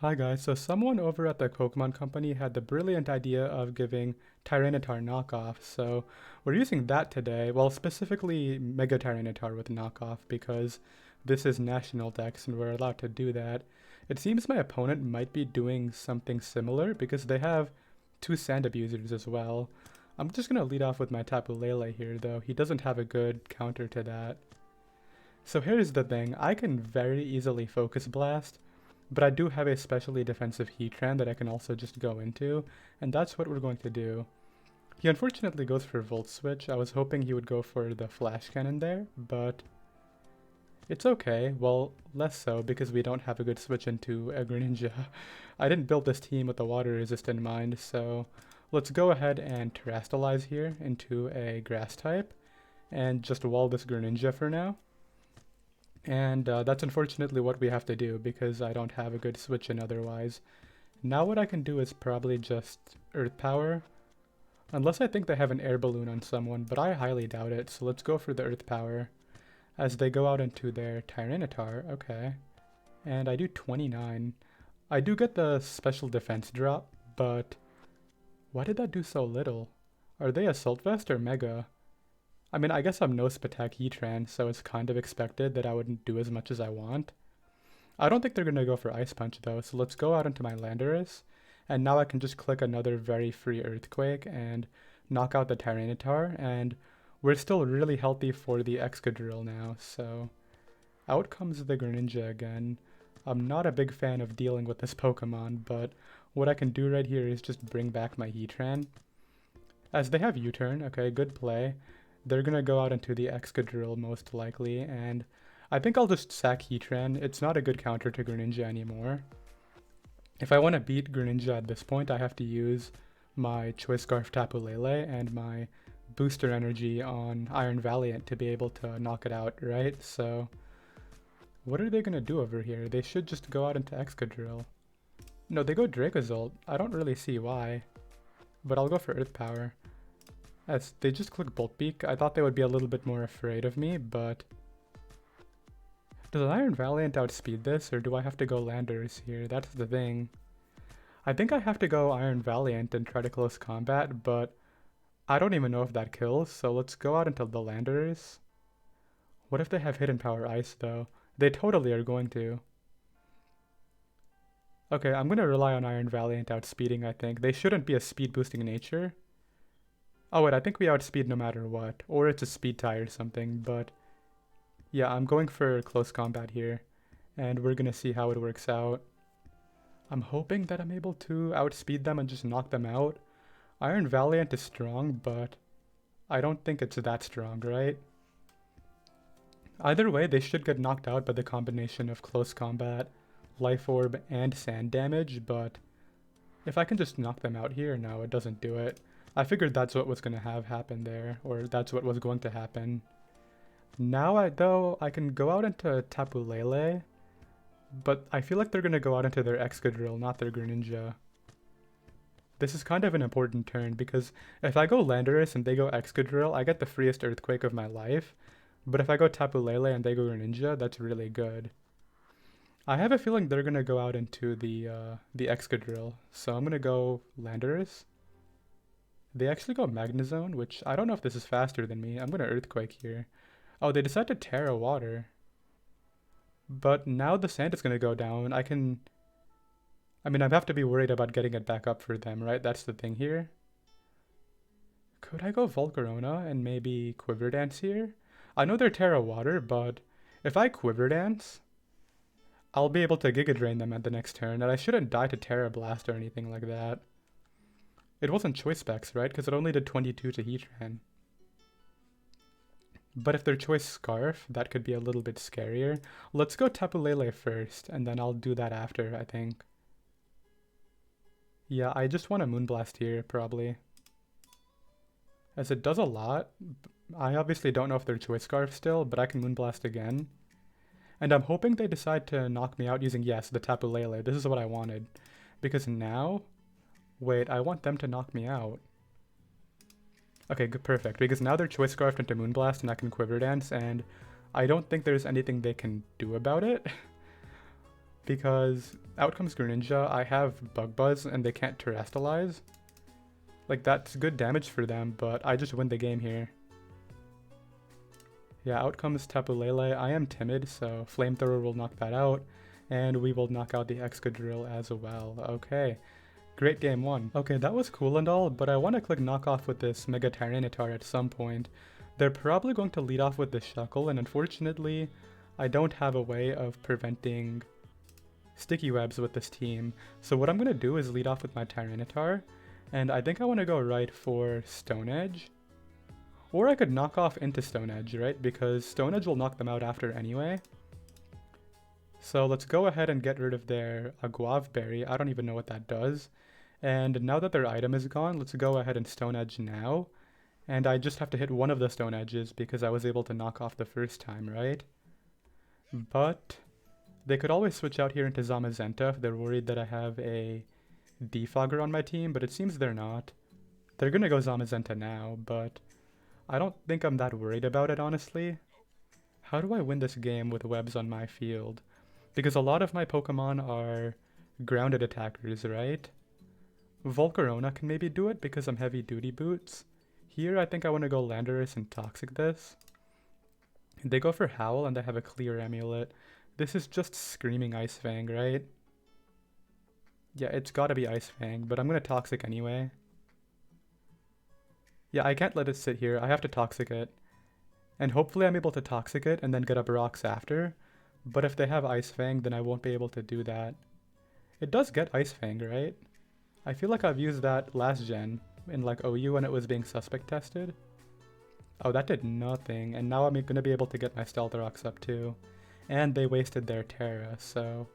Hi guys, so someone over at the Pokemon Company had the brilliant idea of giving Tyranitar knockoff, so we're using that today, well specifically Mega Tyranitar with knockoff because this is National Dex and we're allowed to do that. It seems my opponent might be doing something similar because they have two Sand Abusers as well. I'm just gonna lead off with my Tapu Lele here though, he doesn't have a good counter to that. So here's the thing, I can very easily Focus Blast, but I do have a specially defensive Heatran that I can also just go into, and that's what we're going to do. He unfortunately goes for Volt Switch. I was hoping he would go for the Flash Cannon there, but it's okay. Well, less so because we don't have a good switch into a Greninja. I didn't build this team with the water resist in mind, so let's go ahead and Terrastalize here into a Grass type and just wall this Greninja for now. And that's unfortunately what we have to do because I don't have a good switch in otherwise. Now what I can do is probably just Earth Power. Unless I think they have an air balloon on someone, but I highly doubt it, so let's go for the Earth Power. As they go out into their Tyranitar, okay. And I do 29. I do get the special defense drop, but why did that do so little? Are they Assault Vest or Mega? I mean, I guess I'm no Spatak Heatran, so it's kind of expected that I wouldn't do as much as I want. I don't think they're going to go for Ice Punch though, so let's go out into my Landorus, and now I can just click another very free Earthquake and knock out the Tyranitar, and we're still really healthy for the Excadrill now, so out comes the Greninja again. I'm not a big fan of dealing with this Pokemon, but what I can do right here is just bring back my Heatran. As they have U-turn, okay, good play. They're gonna go out into the Excadrill most likely, and I think I'll just sack Heatran. It's not a good counter to Greninja anymore. If I want to beat Greninja at this point, I have to use my Choice Scarf Tapu Lele and my booster energy on Iron Valiant to be able to knock it out, right? So what are they gonna do over here? They should just go out into Excadrill. No, they go Dracozolt. I don't really see why, but I'll go for Earth Power. As they just click Bolt Beak, I thought they would be a little bit more afraid of me, but does Iron Valiant outspeed this, or do I have to go Landers here? That's the thing. I think I have to go Iron Valiant and try to close combat, but I don't even know if that kills, so let's go out into the Landers. What if they have Hidden Power Ice, though? They totally are going to. Okay, I'm going to rely on Iron Valiant outspeeding, I think. They shouldn't be a speed boosting nature. Oh wait, I think we outspeed no matter what. Or it's a speed tie or something, but yeah, I'm going for close combat here. And we're gonna see how it works out. I'm hoping that I'm able to outspeed them and just knock them out. Iron Valiant is strong, but I don't think it's that strong, right? Either way, they should get knocked out by the combination of close combat, life orb, and sand damage, but if I can just knock them out here, no, it doesn't do it. I figured that's what was going to have happen there, or that's what was going to happen. Now I can go out into Tapu Lele, but I feel like they're going to go out into their Excadrill, not their Greninja. This is kind of an important turn, because if I go Landorus and they go Excadrill, I get the freest Earthquake of my life, but if I go Tapu Lele and they go Greninja, that's really good. I have a feeling they're going to go out into the Excadrill, so I'm going to go Landorus. They actually go Magnezone, which I don't know if this is faster than me. I'm going to Earthquake here. Oh, they decide to Terra Water. But now the sand is going to go down. I mean, I have to be worried about getting it back up for them, right? That's the thing here. Could I go Volcarona and maybe Quiver Dance here? I know they're Terra Water, but if I Quiver Dance, I'll be able to Giga Drain them at the next turn, and I shouldn't die to Terra Blast or anything like that. It wasn't Choice Specs, right? Because it only did 22 to Heatran. But if they're Choice Scarf, that could be a little bit scarier. Let's go Tapu Lele first, and then I'll do that after, I think. Yeah, I just want a Moonblast here, probably. As it does a lot. I obviously don't know if they're Choice Scarf still, but I can Moonblast again. And I'm hoping they decide to knock me out using, yes, the Tapu Lele. This is what I wanted. Because now... Wait, I want them to knock me out. Okay, good, perfect. Because now they're Choice Scarfed into Moonblast and I can Quiver Dance, and I don't think there's anything they can do about it. because out comes Greninja, I have Bug Buzz, and they can't Terastallize. Like, that's good damage for them, but I just win the game here. Yeah, out comes Tapu Lele. I am timid, so Flamethrower will knock that out, and we will knock out the Excadrill as well. Okay, great game one. Okay, that was cool and all, but I want to click knockoff with this Mega Tyranitar at some point. They're probably going to lead off with the Shuckle, and unfortunately, I don't have a way of preventing sticky webs with this team. So what I'm going to do is lead off with my Tyranitar, and I think I want to go right for Stone Edge. Or I could knock off into Stone Edge, right? Because Stone Edge will knock them out after anyway. So let's go ahead and get rid of their Guava Berry. I don't even know what that does. And now that their item is gone, let's go ahead and Stone Edge now. And I just have to hit one of the Stone Edges because I was able to knock off the first time, right? But they could always switch out here into Zamazenta if they're worried that I have a Defogger on my team, but it seems they're not. They're gonna go Zamazenta now, but I don't think I'm that worried about it, honestly. How do I win this game with webs on my field? Because a lot of my Pokemon are grounded attackers, right? Volcarona can maybe do it because I'm heavy duty boots. Here I think I want to go Landorus and Toxic this. They go for Howl and they have a clear amulet. This is just screaming Ice Fang, right? Yeah, it's gotta be Ice Fang, but I'm gonna Toxic anyway. Yeah, I can't let it sit here. I have to Toxic it. And hopefully I'm able to Toxic it and then get up rocks after. But if they have Ice Fang, then I won't be able to do that. It does get Ice Fang, right? I feel like I've used that last gen in like OU when it was being suspect tested. Oh, that did nothing. And now I'm gonna be able to get my Stealth Rocks up too. And they wasted their Terra, so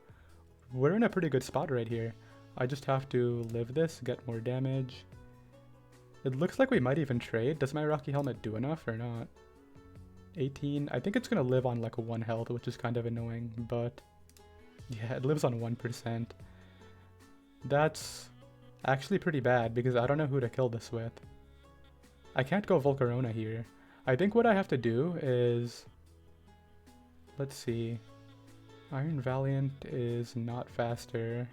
we're in a pretty good spot right here. I just have to live this, get more damage. It looks like we might even trade. Does my Rocky Helmet do enough or not? 18. I think it's going to live on like 1 health, which is kind of annoying, but yeah, it lives on 1%. That's actually pretty bad because I don't know who to kill this with. I can't go Volcarona here. I think what I have to do is... Let's see. Iron Valiant is not faster.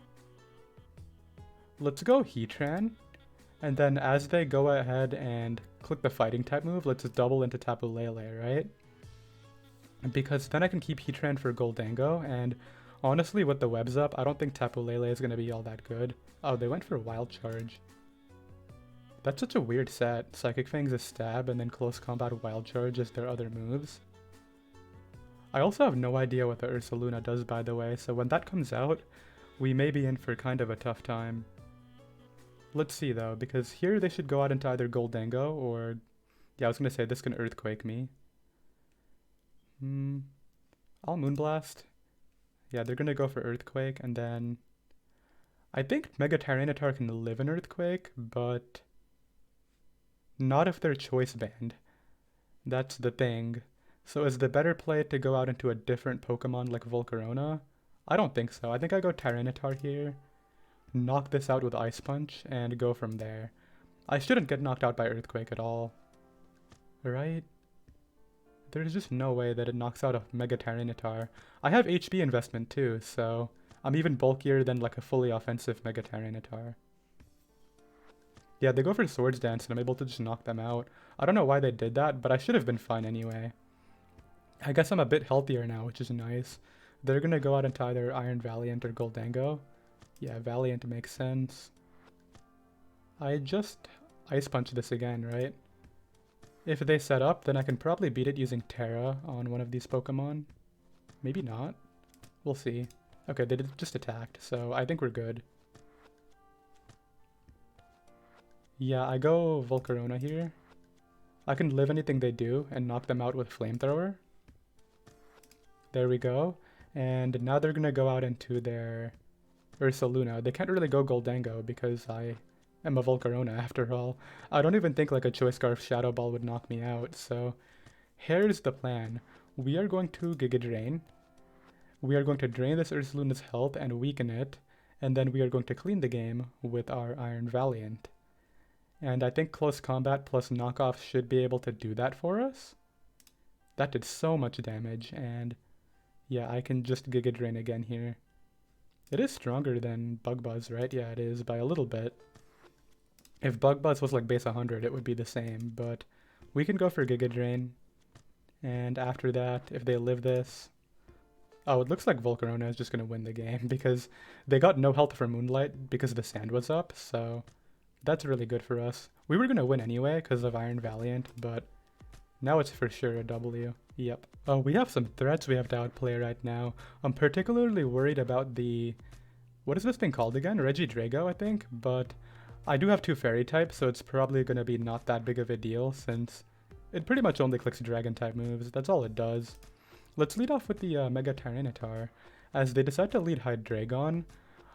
Let's go Heatran. And then as they go ahead and click the fighting type move, let's just double into Tapu Lele, right? Because then I can keep Heatran for Goldango, and honestly with the webs up, I don't think Tapu Lele is going to be all that good. Oh, they went for Wild Charge. That's such a weird set. Psychic Fang's a stab, and then Close Combat Wild Charge is their other moves. I also have no idea what the Ursaluna does, by the way, so when that comes out, we may be in for kind of a tough time. Let's see though, because here they should go out into either Goldango or... Yeah, I was gonna say this can Earthquake me. I'll Moonblast. Yeah, they're gonna go for Earthquake, and then... I think Mega Tyranitar can live in Earthquake, but... not if they're Choice Band. That's the thing. So is the better play to go out into a different Pokemon like Volcarona? I don't think so. I think I go Tyranitar here. Knock this out with Ice Punch, and go from there. I shouldn't get knocked out by Earthquake at all. Right? There's just no way that it knocks out a Mega Tyranitar. I have HP investment too, so I'm even bulkier than like a fully offensive Mega Tyranitar. Yeah, they go for Swords Dance and I'm able to just knock them out. I don't know why they did that, but I should have been fine anyway. I guess I'm a bit healthier now, which is nice. They're gonna go out into either Iron Valiant or Goldango. Yeah, Valiant makes sense. I just Ice Punch this again, right? If they set up, then I can probably beat it using Terra on one of these Pokemon. Maybe not. We'll see. Okay, they just attacked, so I think we're good. Yeah, I go Volcarona here. I can live anything they do and knock them out with Flamethrower. There we go. And now they're gonna go out into their Ursaluna. They can't really go Goldango because I am a Volcarona after all. I don't even think like a Choice Scarf Shadow Ball would knock me out, so here's the plan. We are going to Giga Drain. We are going to drain this Ursaluna's health and weaken it, and then we are going to clean the game with our Iron Valiant. And I think Close Combat plus Knockoff should be able to do that for us. That did so much damage, and yeah, I can just Giga Drain again here. It is stronger than Bug Buzz, right? Yeah, it is by a little bit. If Bug Buzz was like base 100, it would be the same, but we can go for Giga Drain. And after that, if they live this... Oh, it looks like Volcarona is just going to win the game because they got no health from Moonlight because the sand was up, so that's really good for us. We were going to win anyway because of Iron Valiant, but now it's for sure a W. Yep. Oh, we have some threats we have to outplay right now. I'm particularly worried about the... What is this thing called again? Regidrago, I think? But I do have two fairy types, so it's probably going to be not that big of a deal since it pretty much only clicks dragon type moves. That's all it does. Let's lead off with the Mega Tyranitar. As they decide to lead Hydreigon,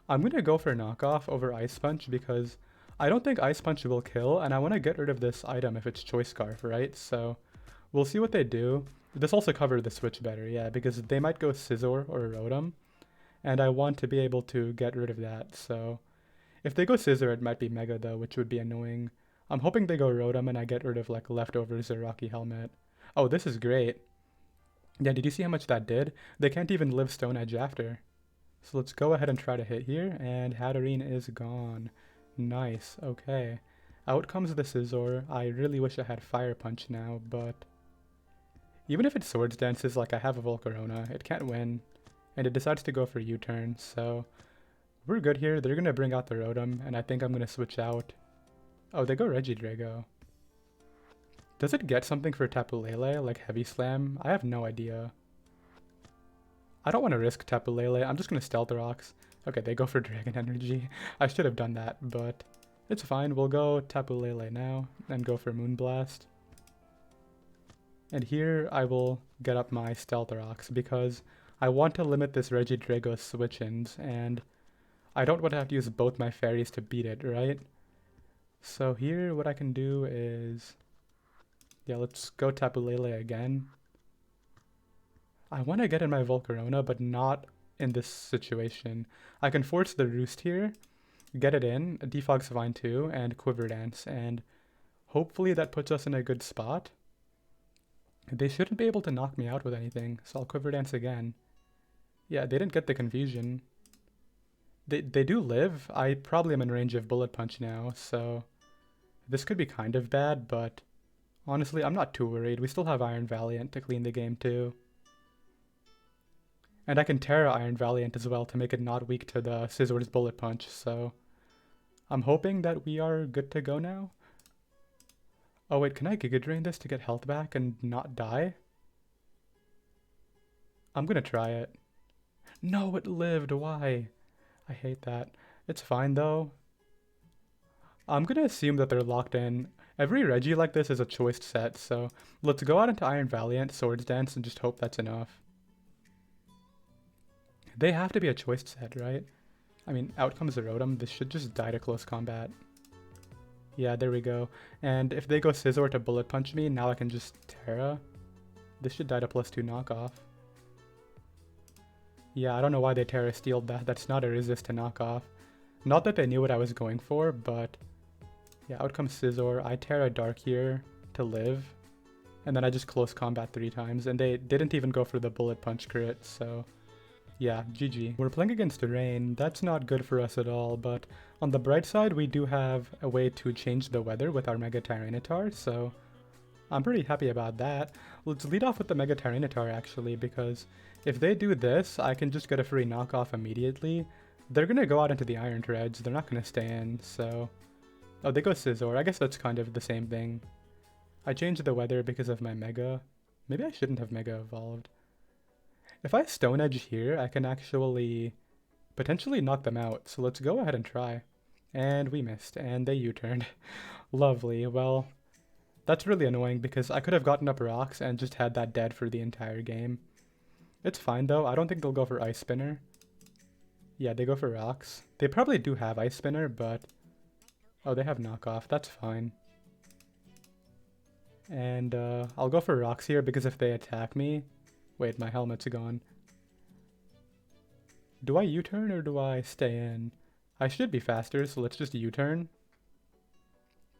I'm going to go for knockoff over Ice Punch because I don't think Ice Punch will kill, and I want to get rid of this item if it's Choice Scarf, right? So we'll see what they do. This also covered the switch better, yeah, because they might go Scizor or Rotom, and I want to be able to get rid of that. So if they go Scizor, it might be Mega though, which would be annoying. I'm hoping they go Rotom and I get rid of like leftovers or Rocky Helmet. Oh, this is great. Yeah, did you see how much that did? They can't even live Stone Edge after. So let's go ahead and try to hit here, and Hatterene is gone. Nice, okay. Out comes the Scizor. I really wish I had Fire Punch now, but... Even if it Swords Dances like I have a Volcarona, it can't win. And it decides to go for U-turn, so... We're good here. They're going to bring out the Rotom, and I think I'm going to switch out. Oh, they go Regidrago. Does it get something for Tapu Lele, like Heavy Slam? I have no idea. I don't want to risk Tapu Lele. I'm just going to Stealth Rocks. Okay, they go for Dragon Energy. I should have done that, but it's fine. We'll go Tapu Lele now and go for Moonblast. And here I will get up my Stealth Rocks because I want to limit this Regidrago's switch-ins, and I don't want to have to use both my fairies to beat it, right? So here what I can do is... Yeah, let's go Tapu Lele again. I want to get in my Volcarona, but not in this situation. I can force the Roost here, get it in, Defog's fine too, and Quiver Dance, and hopefully that puts us in a good spot. They shouldn't be able to knock me out with anything, so I'll Quiver Dance again. Yeah, they didn't get the confusion. They do live. I probably am in range of Bullet Punch now, so this could be kind of bad, but honestly, I'm not too worried. We still have Iron Valiant to clean the game too. And I can Terra Iron Valiant as well to make it not weak to the Scizor's Bullet Punch, so I'm hoping that we are good to go now. Oh wait, can I Giga Drain this to get health back and not die? I'm gonna try it. No, it lived, why? I hate that. It's fine though. I'm gonna assume that they're locked in. Every Reggie like this is a choiced set, so let's go out into Iron Valiant, Swords Dance, and just hope that's enough. They have to be a choiced set, right? I mean, out comes the Rotom. This should just die to close combat. Yeah, there we go. And if they go Scizor to Bullet Punch me, now I can just Terra. This should die to +2 knockoff. Yeah, I don't know why they Terra Steeled that. That's not a resist to knockoff. Not that they knew what I was going for, but... Yeah, out comes Scizor. I Terra Dark here to live. And then I just close combat 3 times. And they didn't even go for the Bullet Punch crit, so... Yeah, GG. We're playing against rain. That's not good for us at all, but on the bright side, we do have a way to change the weather with our Mega Tyranitar, so I'm pretty happy about that. Let's lead off with the Mega Tyranitar, actually, because if they do this, I can just get a free knockoff immediately. They're going to go out into the Iron Treads. They're not going to stay in, so... Oh, they go Scizor. I guess that's kind of the same thing. I changed the weather because of my Mega. Maybe I shouldn't have Mega Evolved. If I Stone Edge here, I can actually potentially knock them out. So let's go ahead and try. And we missed, and they U-turned. Lovely. Well, that's really annoying because I could have gotten up rocks and just had that dead for the entire game. It's fine though. I don't think they'll go for Ice Spinner. Yeah, they go for rocks. They probably do have Ice Spinner, but... Oh, they have knockoff. That's fine. And I'll go for rocks here because if they attack me... Wait, my helmet's gone. Do I U-turn or do I stay in? I should be faster, so let's just U-turn.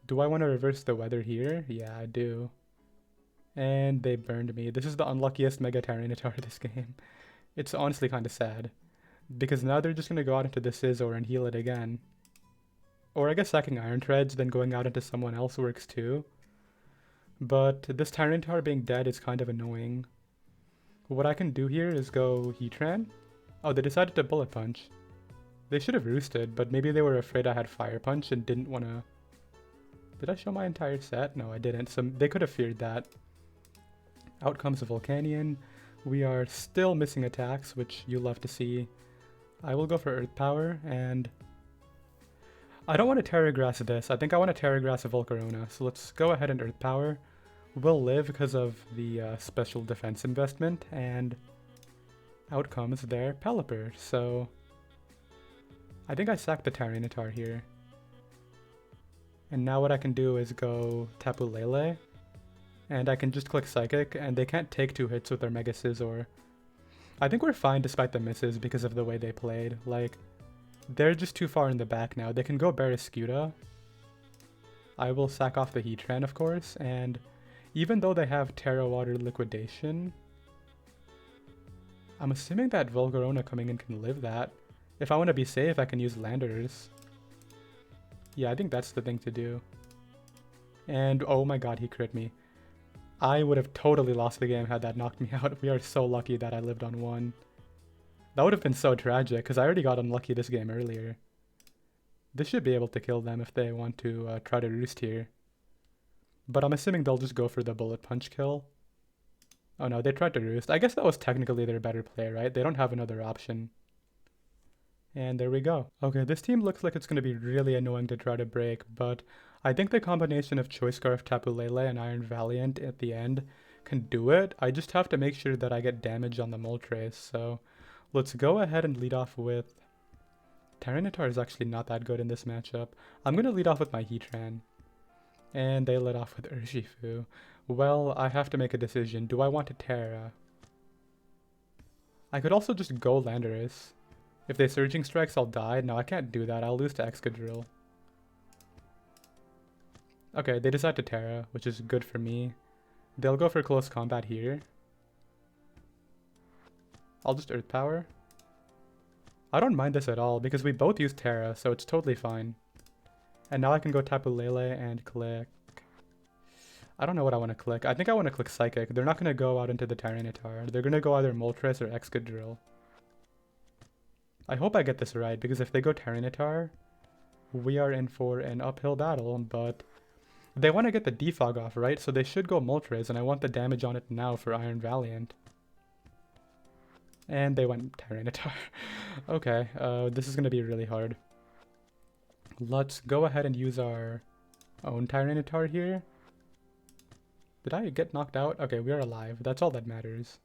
Do I want to reverse the weather here? Yeah, I do. And they burned me. This is the unluckiest Mega Tyranitar this game. It's honestly kind of sad. Because now they're just going to go out into the Scizor and heal it again. Or I guess sacking Iron Treads, then going out into someone else works too. But this Tyranitar being dead is kind of annoying. What I can do here is go Heatran. Oh, they decided to Bullet Punch. They should have roosted, but maybe they were afraid I had Fire Punch and didn't want to... Did I show my entire set? No, I didn't. So they could have feared that. Out comes a Volcanion. We are still missing attacks, which you love to see. I will go for Earth Power, and... I don't want to Terra Grass this. I think I want to Terra Grass a Volcarona. So let's go ahead and Earth Power. We'll live because of the special defense investment, and out comes their Pelipper. So I think I sacked the Tyranitar here. And now what I can do is go Tapu Lele, and I can just click Psychic, and they can't take 2 hits with their Mega Scizor. I think we're fine despite the misses because of the way they played. Like, they're just too far in the back now. They can go Barraskewda. I will sack off the Heatran, of course, and even though they have Terra Water Liquidation, I'm assuming that Volcarona coming in can live that. If I want to be safe, I can use Landers. Yeah, I think that's the thing to do. And oh my god, he crit me. I would have totally lost the game had that knocked me out. We are so lucky that I lived on 1. That would have been so tragic, because I already got unlucky this game earlier. This should be able to kill them if they want to try to roost here. But I'm assuming they'll just go for the Bullet Punch kill. Oh no, they tried to roost. I guess that was technically their better play, right? They don't have another option. And there we go. Okay, this team looks like it's going to be really annoying to try to break, but I think the combination of Choice Scarf, Tapu Lele, and Iron Valiant at the end can do it. I just have to make sure that I get damage on the Moltres, so let's go ahead and lead off with... Tyranitar is actually not that good in this matchup. I'm going to lead off with my Heatran. And they led off with Urshifu. Well, I have to make a decision. Do I want to Terra? I could also just go Landorus. If they Surging Strikes, I'll die. No, I can't do that. I'll lose to Excadrill. Okay, they decide to Terra, which is good for me. They'll go for Close Combat here. I'll just Earth Power. I don't mind this at all, because we both use Terra, so it's totally fine. And now I can go Tapu Lele and click... I don't know what I want to click. I think I want to click Psychic. They're not going to go out into the Tyranitar. They're going to go either Moltres or Excadrill. I hope I get this right, because if they go Tyranitar, we are in for an uphill battle, but they want to get the defog off, right? So they should go Moltres, and I want the damage on it now for Iron Valiant. And they went Tyranitar. Okay, this is going to be really hard. Let's go ahead and use our own Tyranitar here. Did I get knocked out? Okay, we are alive. That's all that matters.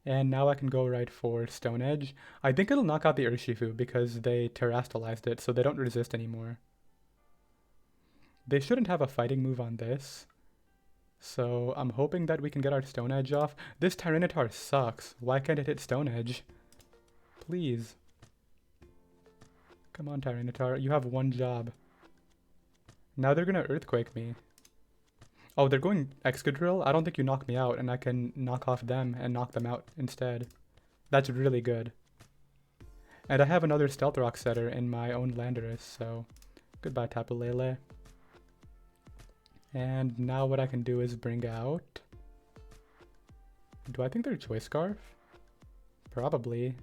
And now I can go right for Stone Edge. I think it'll knock out the Urshifu because they terastallized it, so they don't resist anymore. They shouldn't have a fighting move on this. So I'm hoping that we can get our Stone Edge off. This Tyranitar sucks. Why can't it hit Stone Edge? Please. Come on, Tyranitar. You have one job. Now they're gonna Earthquake me. Oh, they're going Excadrill? I don't think you knock me out, and I can knock off them and knock them out instead. That's really good. And I have another Stealth Rock setter in my own Landorus, so goodbye, Tapu Lele. And now what I can do is bring out... Do I think they're Choice Scarf? Probably.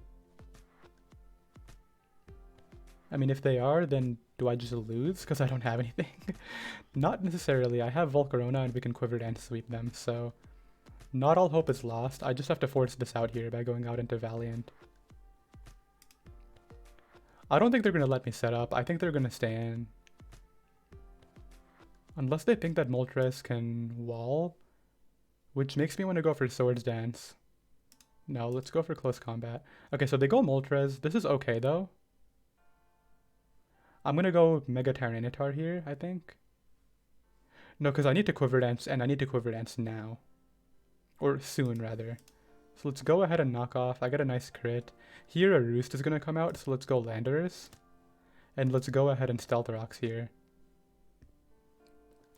I mean, if they are, then do I just lose because I don't have anything? Not necessarily. I have Volcarona and we can Quiver Dance sweep them, so not all hope is lost. I just have to force this out here by going out into Valiant. I don't think they're going to let me set up. I think they're going to stay in. Unless they think that Moltres can wall, which makes me want to go for Swords Dance. No, let's go for Close Combat. Okay, so they go Moltres. This is okay, though. I'm going to go Mega Tyranitar here, I think. No, because I need to Quiver Dance, and I need to Quiver Dance now. Or soon, rather. So let's go ahead and knock off. I get a nice crit. Here, a Roost is going to come out, so let's go Landorus. And let's go ahead and Stealth Rocks here.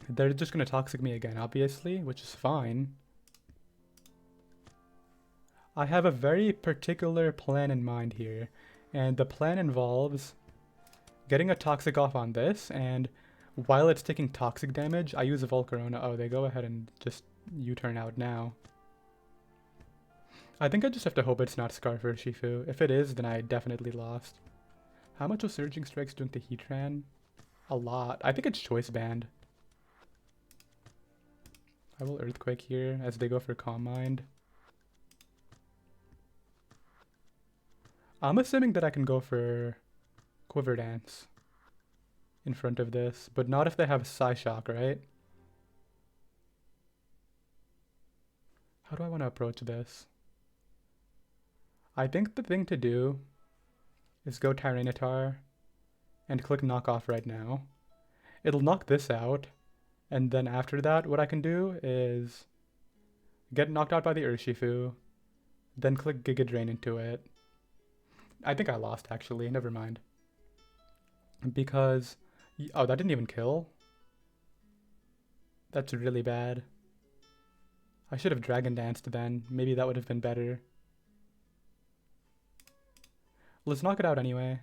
They're just going to Toxic me again, obviously, which is fine. I have a very particular plan in mind here, and the plan involves getting a toxic off on this, and while it's taking toxic damage, I use a Volcarona. Oh, they go ahead and just U-turn out now. I think I just have to hope it's not Scarf or Shifu. If it is, then I definitely lost. How much was Surging Strikes doing to Heatran? A lot. I think it's Choice Band. I will Earthquake here as they go for Calm Mind. I'm assuming that I can go for Quiver Dance in front of this, but not if they have Psyshock, right? How do I want to approach this? I think the thing to do is go Tyranitar and click Knock Off right now. It'll knock this out, and then after that, what I can do is get knocked out by the Urshifu, then click Giga Drain into it. I think I lost, actually. Never mind. Because... oh, that didn't even kill? That's really bad. I should have Dragon Danced then. Maybe that would have been better. Let's knock it out anyway.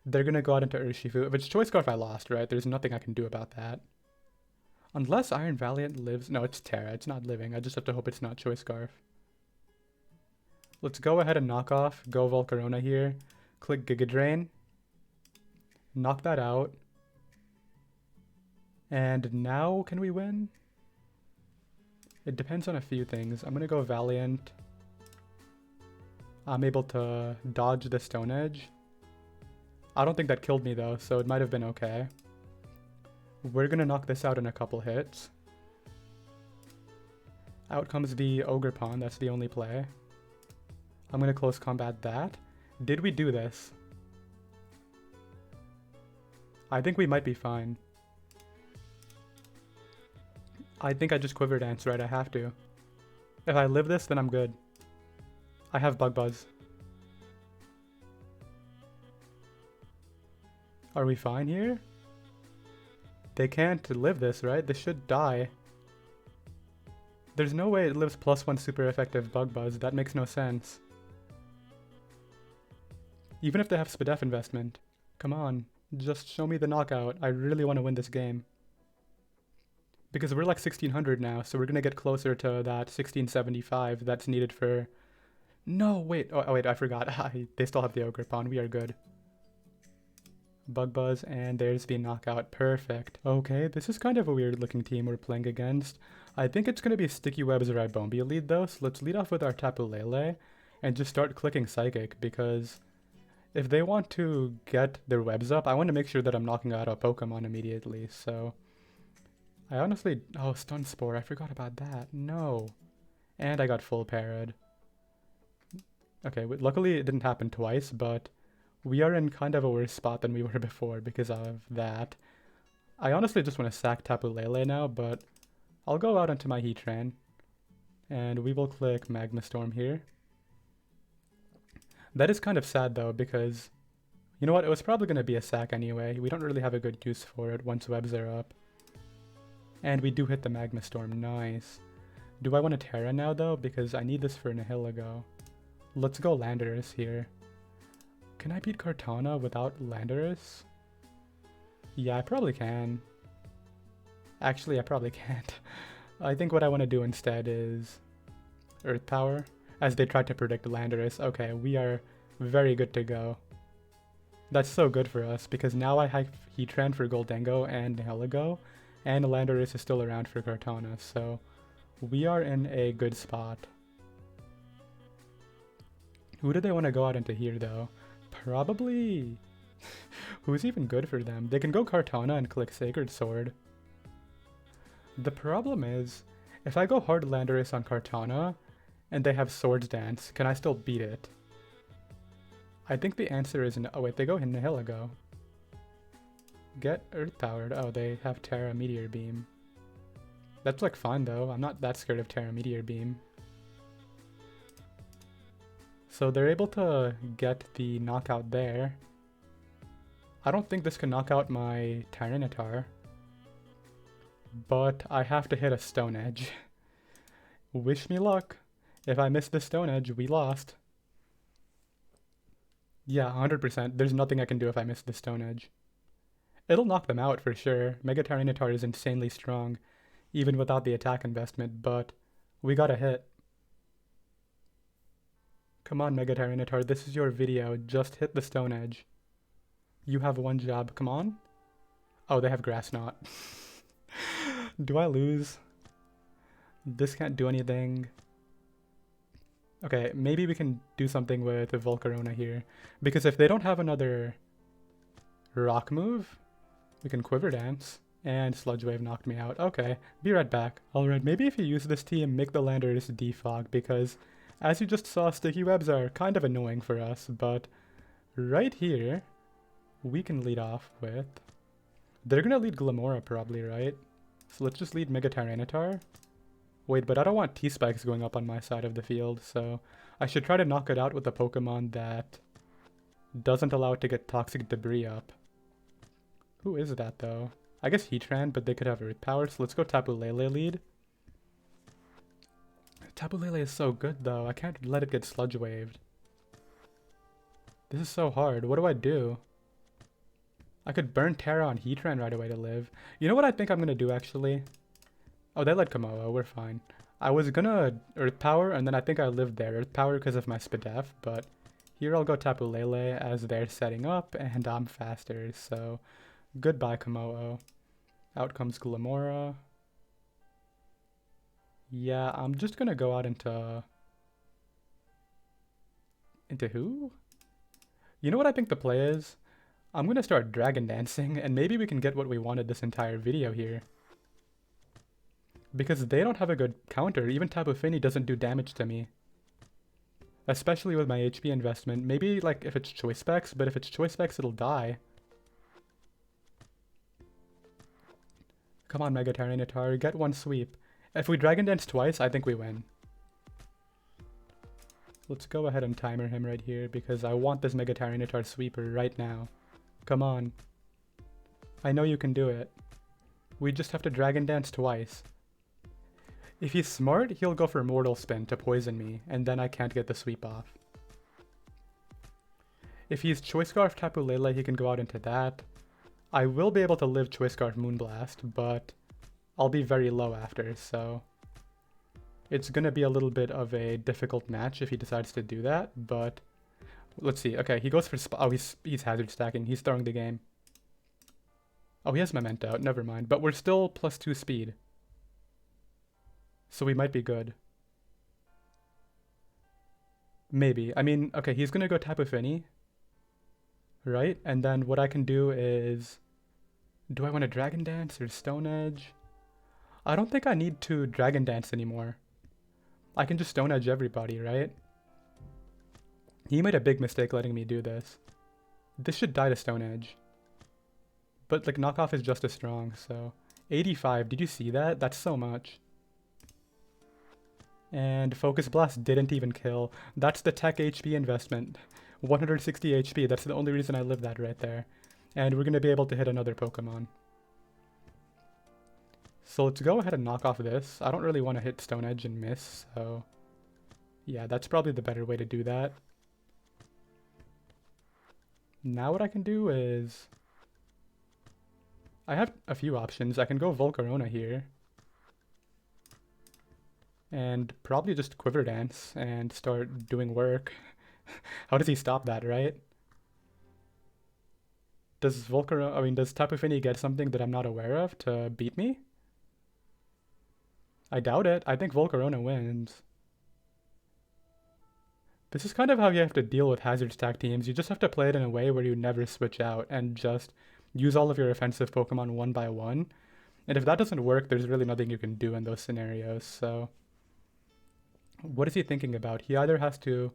They're gonna go out into Urshifu. If it's Choice Scarf, I lost, right? There's nothing I can do about that. Unless Iron Valiant lives... no, it's Terra. It's not living. I just have to hope it's not Choice Scarf. Let's go ahead and knock off. Go Volcarona here. Click Giga Drain. Knock that out. And now, can we win? It depends on a few things. I'm gonna go Valiant. I'm able to dodge the Stone Edge. I don't think that killed me though, so it might have been okay. We're gonna knock this out in a couple hits. Out comes the Ogerpon, that's the only play. I'm gonna close combat that. Did we do this? I think we might be fine. I think I just Quiver Dance, right? I have to. If I live this, then I'm good. I have Bug Buzz. Are we fine here? They can't live this, right? This should die. There's no way it lives +1 super effective Bug Buzz. That makes no sense. Even if they have Spadef investment. Come on. Just show me the knockout. I really want to win this game. Because we're like 1600 now, so we're going to get closer to that 1675 that's needed for... No, wait. Oh, wait, I forgot. They still have the Ogerpon. We are good. Bug Buzz, and there's the knockout. Perfect. Okay, this is kind of a weird looking team we're playing against. I think it's going to be Sticky Web's Ribombi lead though, so let's lead off with our Tapu Lele and just start clicking Psychic, because if they want to get their webs up, I want to make sure that I'm knocking out a Pokemon immediately, so... I honestly... oh, Stun Spore, I forgot about that. No. And I got full parried. Okay, luckily it didn't happen twice, but we are in kind of a worse spot than we were before because of that. I honestly just want to sack Tapu Lele now, but I'll go out onto my Heatran, and we will click Magma Storm here. That is kind of sad though, because you know what, it was probably going to be a sack anyway. We don't really have a good use for it once webs are up. And we do hit the Magma Storm, nice. Do I want to Terra now though, because I need this for Nihilego. Let's go Landorus here. Can I beat Kartana without Landorus? Yeah, I probably can. Actually, I probably can't. I think what I want to do instead is Earth Power, as they tried to predict Landorus. Okay, we are very good to go. That's so good for us, because now I have Heatran for Goldengo and Nihilego, and Landorus is still around for Kartana, so we are in a good spot. Who do they want to go out into here, though? Probably... who's even good for them? They can go Kartana and click Sacred Sword. The problem is, if I go hard Landorus on Kartana, and they have Swords Dance, can I still beat it? I think the answer is no. Oh wait, they go Nihilego. Get Earth Powered. Oh, they have Terra Meteor Beam. That's like fine though. I'm not that scared of Terra Meteor Beam. So they're able to get the knockout there. I don't think this can knock out my Tyranitar, but I have to hit a Stone Edge. Wish me luck. If I miss the Stone Edge, we lost. Yeah, 100%. There's nothing I can do if I miss the Stone Edge. It'll knock them out for sure. Mega Tyranitar is insanely strong, even without the attack investment, but we got a hit. Come on, Mega Tyranitar, this is your video. Just hit the Stone Edge. You have one job. Come on. Oh, they have Grass Knot. Do I lose? This can't do anything. Okay, maybe we can do something with the Volcarona here. Because if they don't have another rock move, we can Quiver Dance. And Sludge Wave knocked me out. Okay, be right back. Alright, maybe if you use this team, make the landers defog, because as you just saw, sticky webs are kind of annoying for us, but right here, we can lead off with... They're gonna lead Glamora probably, right? So let's just lead Mega Tyranitar. Wait, but I don't want T-Spikes going up on my side of the field, so I should try to knock it out with a Pokemon that doesn't allow it to get Toxic Debris up. Who is that, though? I guess Heatran, but they could have Earth Power, so let's go Tapu Lele lead. Tapu Lele is so good, though. I can't let it get Sludge Waved. This is so hard. What do I do? I could burn Terra on Heatran right away to live. You know what I think I'm going to do, actually? Oh, they let Komodo. We're fine. I was gonna Earth Power, and then I think I lived there Earth Power because of my Spadef, but here I'll go Tapu Lele as they're setting up, and I'm faster, so goodbye, Komodo. Out comes Glamora. Yeah, I'm just gonna go out into... Into who? You know what I think the play is? I'm gonna start Dragon Dancing, and maybe we can get what we wanted this entire video here. Because they don't have a good counter. Even Tapu Fini doesn't do damage to me. Especially with my HP investment. Maybe like if it's Choice Specs, but if it's Choice Specs it'll die. Come on, Mega Tyranitar, get one sweep. If we Dragon Dance twice, I think we win. Let's go ahead and timer him right here because I want this Mega Tyranitar sweeper right now. Come on. I know you can do it. We just have to Dragon Dance twice. If he's smart, he'll go for Mortal Spin to poison me, and then I can't get the sweep off. If he's Choice Scarf Tapu Lele, he can go out into that. I will be able to live Choice Scarf Moonblast, but I'll be very low after, so... It's gonna be a little bit of a difficult match if he decides to do that, but... Let's see. Okay, he goes for... Oh, he's hazard stacking. He's throwing the game. Oh, he has Memento. Never mind. But we're still +2 speed. So we might be good. Maybe. I mean, okay, he's gonna go Tapu Fini. Right? And then what I can do is... Do I want to Dragon Dance or Stone Edge? I don't think I need to Dragon Dance anymore. I can just Stone Edge everybody, right? He made a big mistake letting me do this. This should die to Stone Edge. But, like, Knockoff is just as strong, so... 85, did you see that? That's so much. And Focus Blast didn't even kill. That's the tech HP investment. 160 HP, that's the only reason I live that right there. And we're going to be able to hit another Pokemon. So let's go ahead and knock off this. I don't really want to hit Stone Edge and miss, so... Yeah, that's probably the better way to do that. Now what I can do is... I have a few options. I can go Volcarona here. And probably just Quiver Dance and start doing work. How does he stop that, right? Does Tapu Fini get something that I'm not aware of to beat me? I doubt it. I think Volcarona wins. This is kind of how you have to deal with hazard stack teams. You just have to play it in a way where you never switch out and just use all of your offensive Pokemon one by one. And if that doesn't work, there's really nothing you can do in those scenarios, so... What is he thinking about? He either has to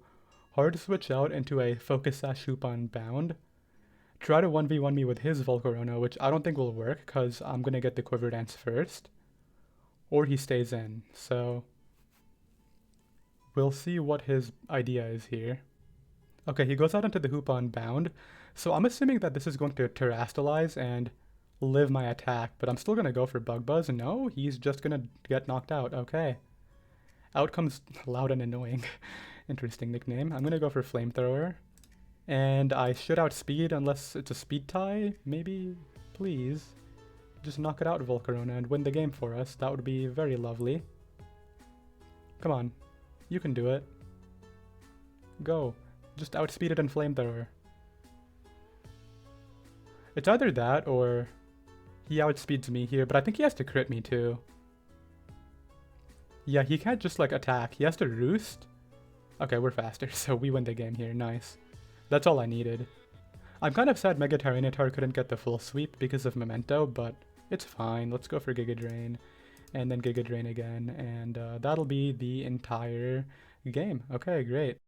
hard switch out into a Focus Sash Hoop on Bound, try to 1v1 me with his Volcarona, which I don't think will work because I'm going to get the Quiver Dance first, or he stays in, so we'll see what his idea is here. Okay, he goes out into the Hoop on Bound, so I'm assuming that this is going to Terrastalize and live my attack, but I'm still going to go for Bug Buzz. No, he's just going to get knocked out. Okay. Out comes Loud and Annoying. Interesting nickname. I'm gonna go for Flamethrower. And I should outspeed unless it's a speed tie, maybe? Please. Just knock it out, Volcarona, and win the game for us. That would be very lovely. Come on. You can do it. Go. Just outspeed it and Flamethrower. It's either that or he outspeeds me here, but I think he has to crit me too. Yeah, he can't just like attack. He has to roost. Okay, we're faster, so we win the game here. Nice. That's all I needed. I'm kind of sad Mega Tyranitar couldn't get the full sweep because of Memento, but it's fine. Let's go for Giga Drain, and then Giga Drain again, and that'll be the entire game. Okay, great.